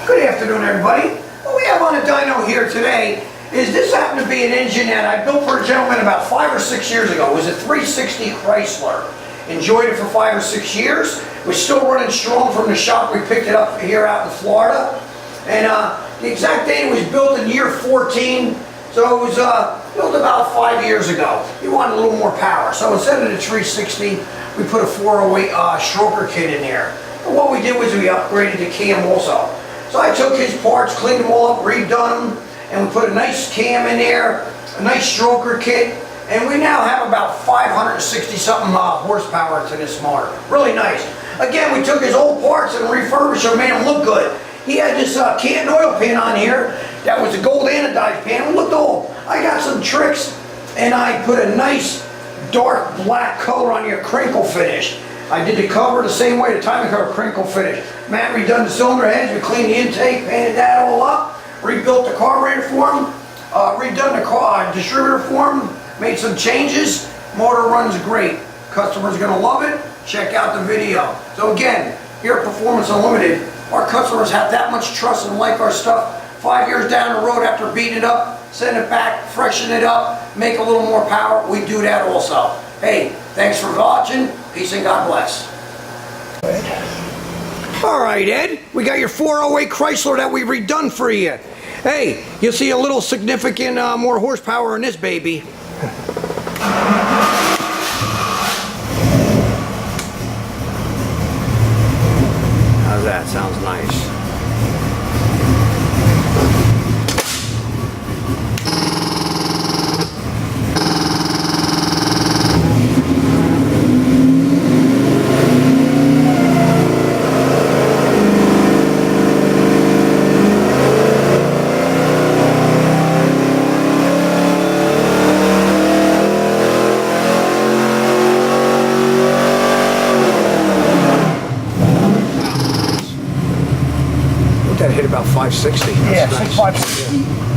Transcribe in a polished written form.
Good afternoon, everybody. What we have on the dyno here today is this happened to be an engine that I built for a gentleman about 5 or 6 years ago. It was a 360 Chrysler. Enjoyed it for 5 or 6 years. We're still running strong from the shop. We picked it up here out in Florida. And the exact date, it was built in year 14. So it was built about 5 years ago. He wanted a little more power. So instead of the 360, we put a 408 stroker kit in there. And what we did was we upgraded the cam also. So I took his parts, cleaned them all up, redone them, and we put a nice cam in there, a nice stroker kit, and we now have about 560 something horsepower to this motor. Really nice. Again, we took his old parts and refurbished them, made them look good. He had this can oil pan on here that was a gold anodized pan. It looked old. I got some tricks, and I put a nice dark black color on here, crinkle finish. I did the cover the same way, the timing cover, crinkle finish. Matt redone the cylinder heads, we cleaned the intake, painted that all up, rebuilt the carburetor for him, redone the distributor for him, made some changes. Motor runs great. Customer's gonna love it. Check out the video. So again, here at Performance Unlimited, our customers have that much trust and like our stuff. 5 years down the road after beating it up, send it back, freshen it up, make a little more power, we do that also. Hey, thanks for watching. Peace and God bless. All right, Ed, we got your 408 Chrysler that we redone for you. Hey, you'll see a little significant more horsepower in this baby. How's that? Sounds nice. That hit about 560. That's yeah, nice. 560.